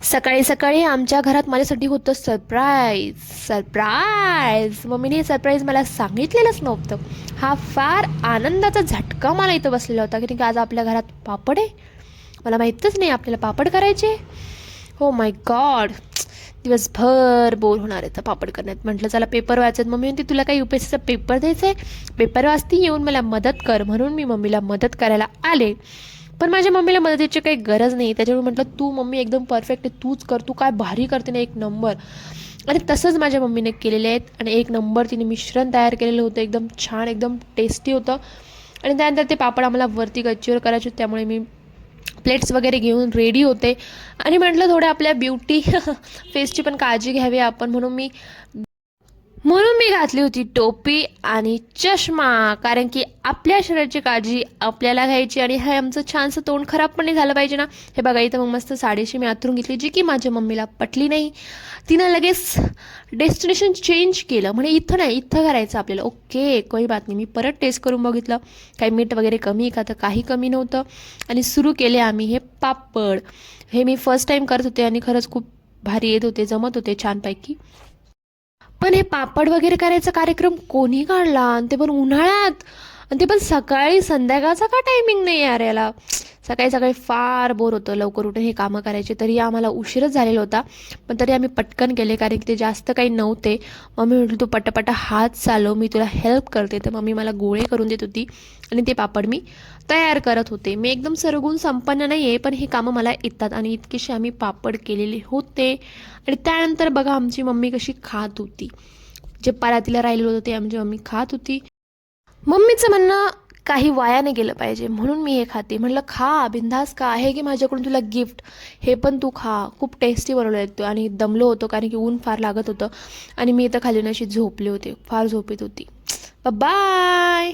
सकाळी सकाळी आमच्या घरात माझ्यासाठी होतं सरप्राईज. सरप्राईज मम्मीने हे सरप्राईज मला सांगितलेलंच नव्हतं. हा फार आनंदाचा झटका मला इथं बसलेला होता की आज आपल्या घरात पापड आहे. मला माहीतच नाही आपल्याला पापड करायचे. हो माय गॉड, दिवसभर बोर होणार आहे तर पापड करण्यात. म्हटलं चला पेपर वाचत. मम्मी म्हणते तुला काही UPSCचा पेपर द्यायचा आहे, पेपर वाचती, येऊन मला मदत कर. म्हणून मी मम्मीला मदत करायला आले. पण माझ्या मम्मीला मदतीची काही गरज नाही. त्याच्यामुळे म्हटलं तू मम्मी एकदम परफेक्ट आहे, तूच कर, तू काय भारी करते ना, एक नंबर. आणि तसंच माझ्या मम्मीने केलेले आहेत आणि एक नंबर तिने मिश्रण तयार केलेलं होतं. एकदम छान, एकदम टेस्टी होतं. आणि त्यानंतर ते पापड आम्हाला वरती गच्चीवर करायचे होते. त्यामुळे मी प्लेट्स वगैरे घेऊन रेडी होते आणि म्हटलं थोडं आपल्या ब्युटी फेसची पण काळजी घ्यावी आपण. म्हणून मी घातली होती टोपी आणि चष्मा, कारण की आपल्या शरीराची काळजी आपल्याला घ्यायची आणि हे आमचं छानसं तोंड खराब पण नाही झालं पाहिजे ना. हे बघा इथं मग मस्त साडीशी मी आतरून घेतली, जी की माझ्या मम्मीला पटली नाही. तिनं लगेच डेस्टिनेशन चेंज केलं, म्हणे इथं नाही, इथं करायचं आपल्याला. ओके, कोई बात नाही. मी परत टेस्ट करून बघितलं, काही मीठ वगैरे कमी का, तर काही कमी नव्हतं. आणि सुरू केले आम्ही हे पापड. हे मी फर्स्ट टाईम करत होते आणि खरंच खूप भारी येत होते, जमत होते छानपैकी. पण हे पापड वगैरे करायचा कार्यक्रम कोणी काढला, आणि ते पण उन्हाळ्यात, आणि ते पण सकाळी. संध्याकाळचा का टायमिंग नाही यार याला. सकाळी सकाळी फार बोर होतं लवकर उठून हे कामं करायचे. तरी आम्हाला उशीरच झालेला होता, पण तरी आम्ही पटकन केले कारण की ते जास्त काही नव्हते. मम्मी म्हटली तू पटापटा हात चालव, मी तुला हेल्प करते. तर मम्मी मला गोळे करून देत होती आणि ते पापड मी तयार करत होते. मी एकदम सरगुण संपन्न नाही आहे, पण ही कामं मला येतात आणि इतकेसे आम्ही पापड केलेले होते. आणि त्यानंतर बघा आमची मम्मी कशी खात होती. जे परातीला राहिलेलं होतं ते आमची मम्मी खात होती. मम्मीचं म्हणणं काही वाया नाही गेलं पाहिजे, म्हणून मी हे खाते. म्हटलं खा बिंदास खा, आहे की माझ्याकडून तुला गिफ्ट, हे पण तू खा. खूप टेस्टी बनवलं आहे. आणि दमलो होतो कारण की ऊन फार लागत होतं आणि मी इथं खाली अशी झोपले होते, फार झोपेत होती. बाय.